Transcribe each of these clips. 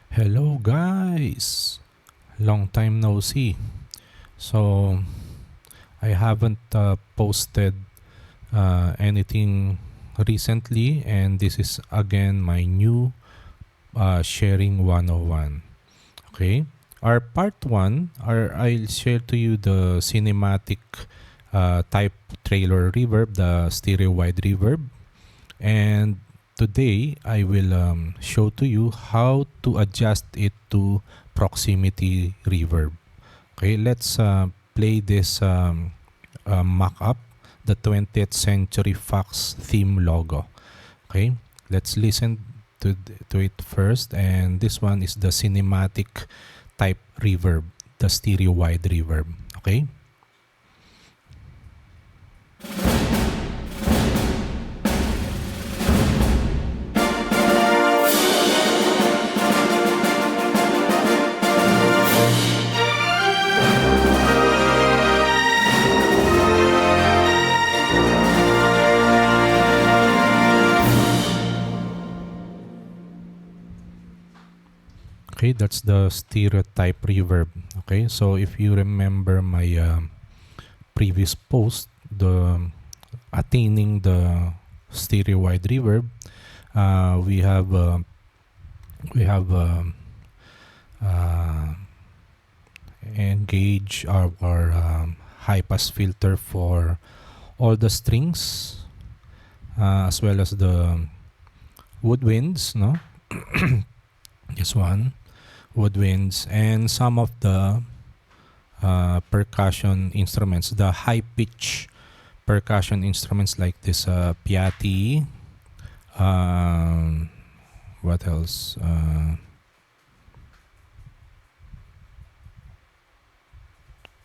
Hello guys! Long time no see. So I haven't posted anything recently, and this is again my new sharing 101. Okay? Our part 1, I'll share to you the cinematic type trailer reverb, the stereo wide reverb. And today I will show to you how to adjust it to proximity reverb. Okay, let's play this mock-up, the 20th Century Fox theme logo. Okay, let's listen to it first. And this one is the cinematic type reverb, the stereo wide reverb. Okay. Okay, that's the stereotype reverb. Okay, so if you remember my previous post, the attaining the stereo wide reverb, we have we have uh, engage our high pass filter for all the strings, as well as the woodwinds, no? This one, woodwinds, and some of the percussion instruments, the high pitch percussion instruments like this piatti. What else?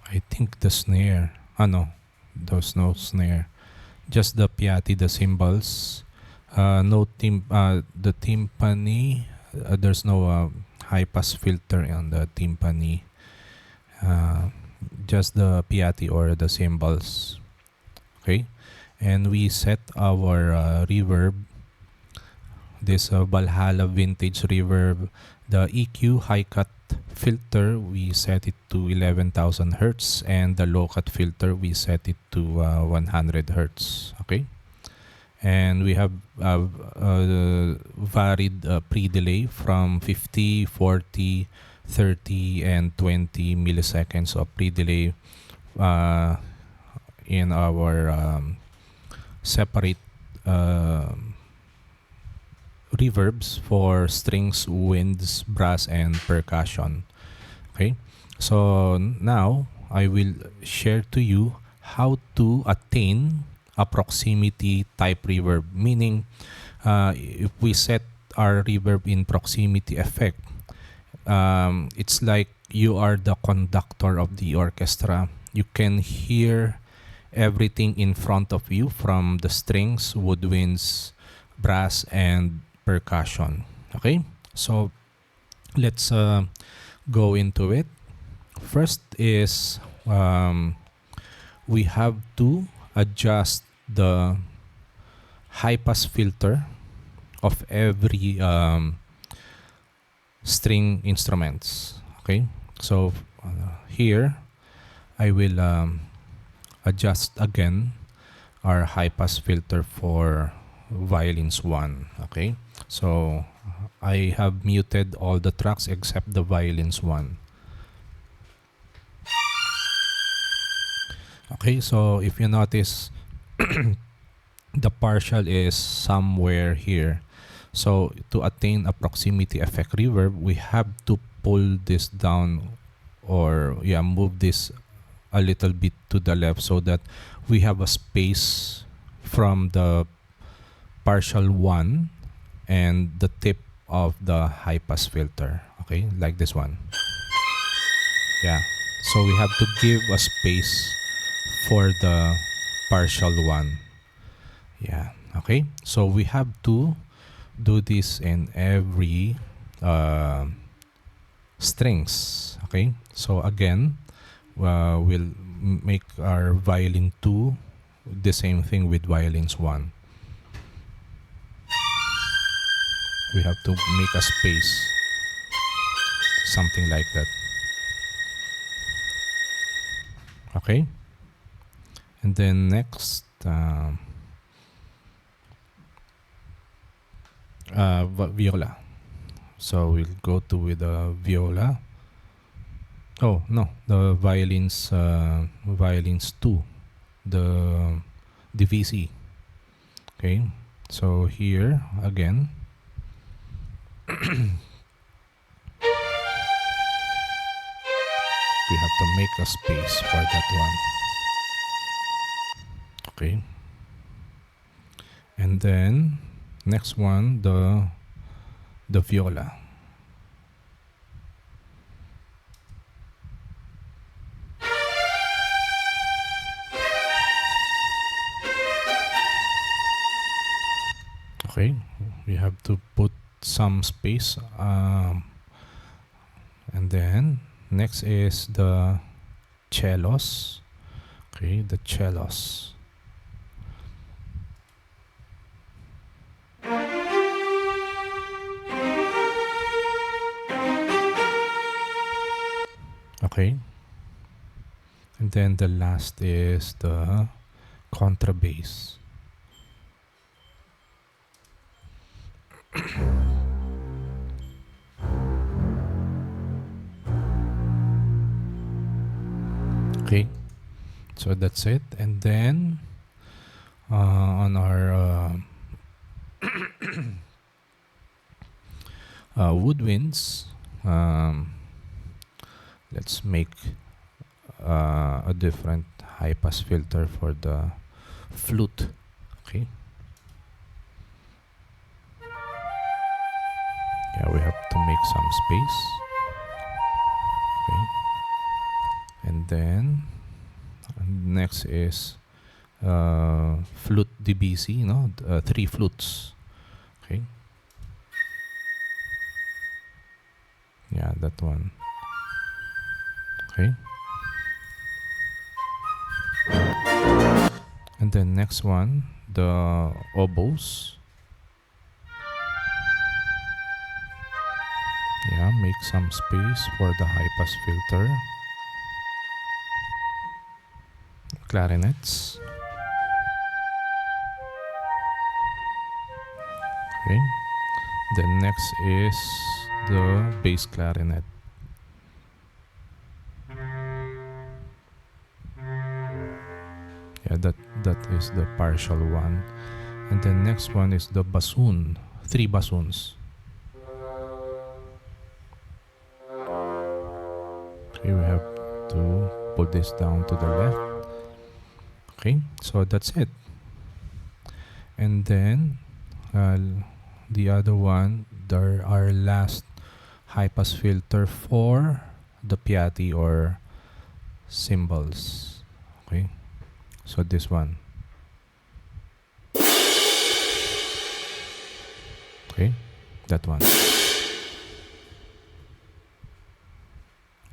I think the snare. No, there's no snare. Just the piatti, the cymbals. No the timpani. There's no high pass filter on the timpani. Just the piatti or the cymbals. Okay, and we set our reverb, this Valhalla vintage reverb, the EQ high cut filter, we set it to 11,000 hertz, and the low cut filter we set it to 100 hertz. Okay, and we have varied pre-delay from 50, 40, 30, and 20 milliseconds of pre-delay in our separate reverbs for strings, winds, brass, and percussion. Okay, so now I will share to you how to attain a proximity type reverb, meaning if we set our reverb in proximity effect, it's like you are the conductor of the orchestra. You can hear everything in front of you, from the strings, woodwinds, brass, and percussion. Okay, so let's go into it. First is we have to adjust the high pass filter of every string instruments. Okay, so here I will adjust again our high pass filter for violins 1. Okay, so I have muted all the tracks except the violins 1. Okay, so if you notice, the partial is somewhere here. So to attain a proximity effect reverb, we have to pull this down, or move this a little bit to the left, so that we have a space from the partial 1 and the tip of the high pass filter. Okay, like this one. Yeah, so we have to give a space for the partial 1. Yeah, okay, so we have to do this in every strings. Okay, so again, we'll make our violin 2 the same thing with violins 1. We have to make a space. something like that. Okay, and then next viola. So we'll go to with the viola. Oh no, the violins 2, the DVC. Okay, so here again we have to make a space for that one. Okay, and then next one, the viola. Okay, we have to put some space, and then next is the cellos. Okay, the cellos. Okay, and then the last is the contrabass. Okay, so that's it. And then on our woodwinds, let's make a different high pass filter for the flute. Okay, yeah, we have to make some space. Okay, and then next is flute DBC, 3 flutes. Okay, yeah, that one. Okay, and then next one, the oboes. Yeah, make some space for the high pass filter. Clarinets. Okay, then next is the bass clarinet. Yeah, that is the partial one. And then next one is the bassoon, 3 bassoons. Okay, we have to put this down to the left. Okay, so that's it. And then the other one, our last high pass filter for the piatti or cymbals. Okay, so this one. Okay, that one.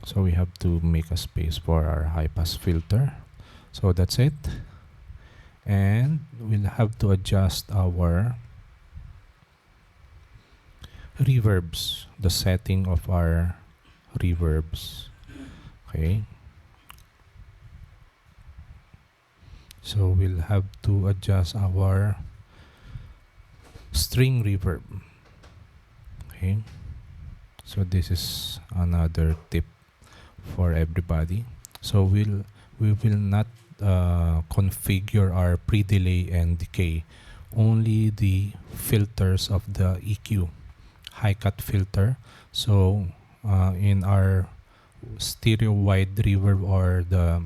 So we have to make a space for our high pass filter. So that's it. And we'll have to adjust our reverbs, the setting of our reverbs. Okay, so we'll have to adjust our string reverb. Okay, so this is another tip for everybody. So we will not configure our pre-delay and decay, only the filters of the EQ, high cut filter. So in our stereo wide reverb or the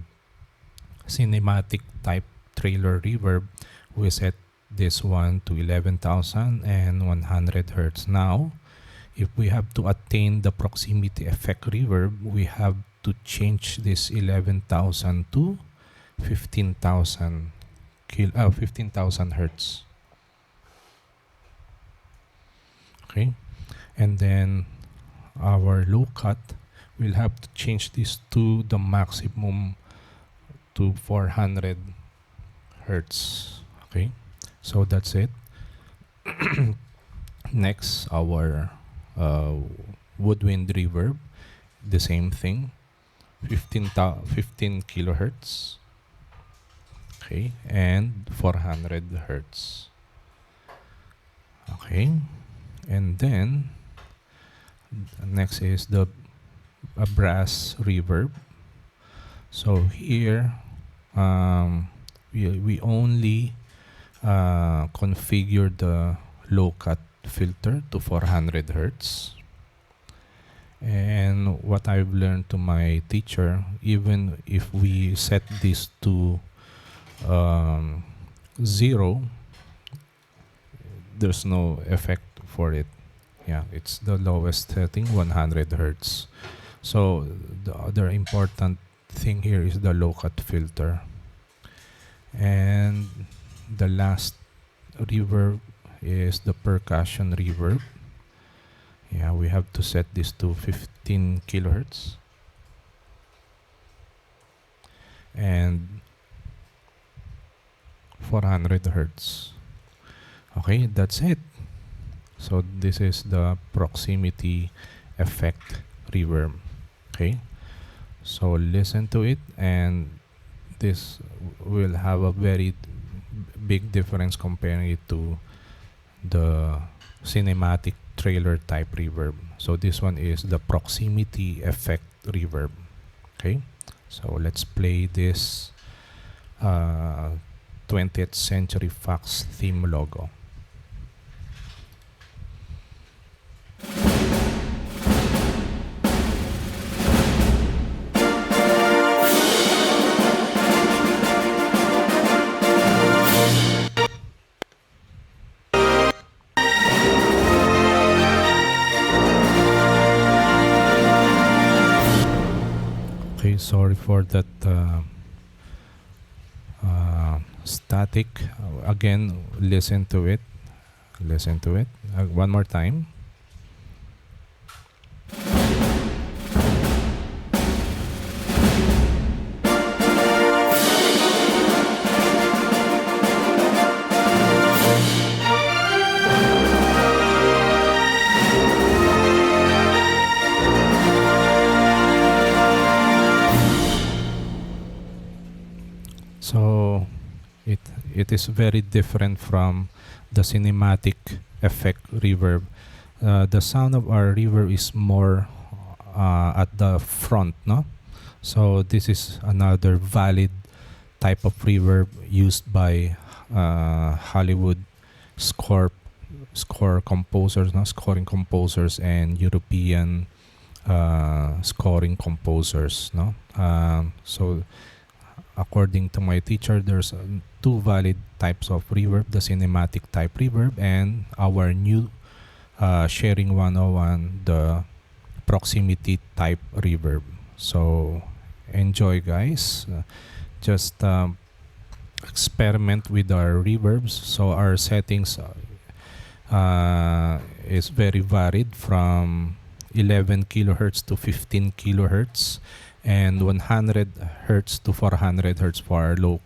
cinematic type trailer reverb, we set this one to 11,000 and 100 hertz. Now if we have to attain the proximity effect reverb, we have to change this 11,000 to 15,000 15,000 hertz. Okay, and then our low cut, we'll have to change this to the maximum to 400 hertz. Okay, so that's it. Next, our woodwind reverb. the same thing, 15 kilohertz. Okay, and 400 hertz. Okay, and then next is the brass reverb. So here we only configure the low cut filter to 400 hertz. And what I've learned to my teacher, even if we set this to 0, there's no effect for it. Yeah, it's the lowest setting, 100 hertz. So the other important thing here is the low cut filter. And the last reverb is the percussion reverb. Yeah, we have to set this to 15 kilohertz. And 400 hertz. Okay, that's it. So this is the Proximity Effect Reverb. Okay, so listen to it, and this will have a very big difference comparing it to the cinematic trailer type reverb. So this one is the Proximity Effect Reverb. Okay, so let's play this 20th Century Fox theme logo. Okay, sorry for that static. Again, listen to it. Listen to it. One more time. So it is very different from the cinematic effect reverb. The sound of our reverb is more at the front, no? So this is another valid type of reverb used by Hollywood score composers, no? Scoring composers and European scoring composers, no? So according to my teacher, there's two valid types of reverb, the cinematic type reverb and our new sharing 101, the proximity type reverb. So enjoy, guys. Just experiment with our reverbs. So our settings is very varied, from 11 kilohertz to 15 kilohertz, and 100 hertz to 400 hertz for our low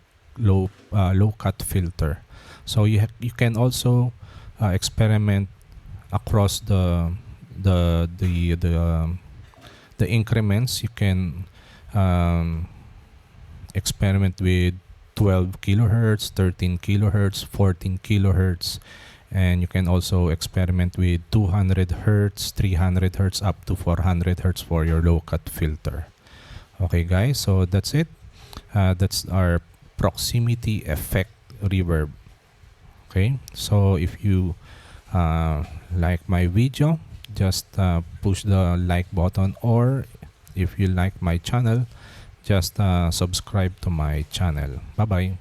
cut filter. So you can also experiment across the increments. You can experiment with 12 kilohertz, 13 kilohertz, 14 kilohertz, and you can also experiment with 200 hertz, 300 hertz, up to 400 hertz for your low cut filter. Okay, guys, so that's it. That's our proximity effect reverb. Okay, so if you like my video, just push the like button, or if you like my channel, just subscribe to my channel. Bye bye.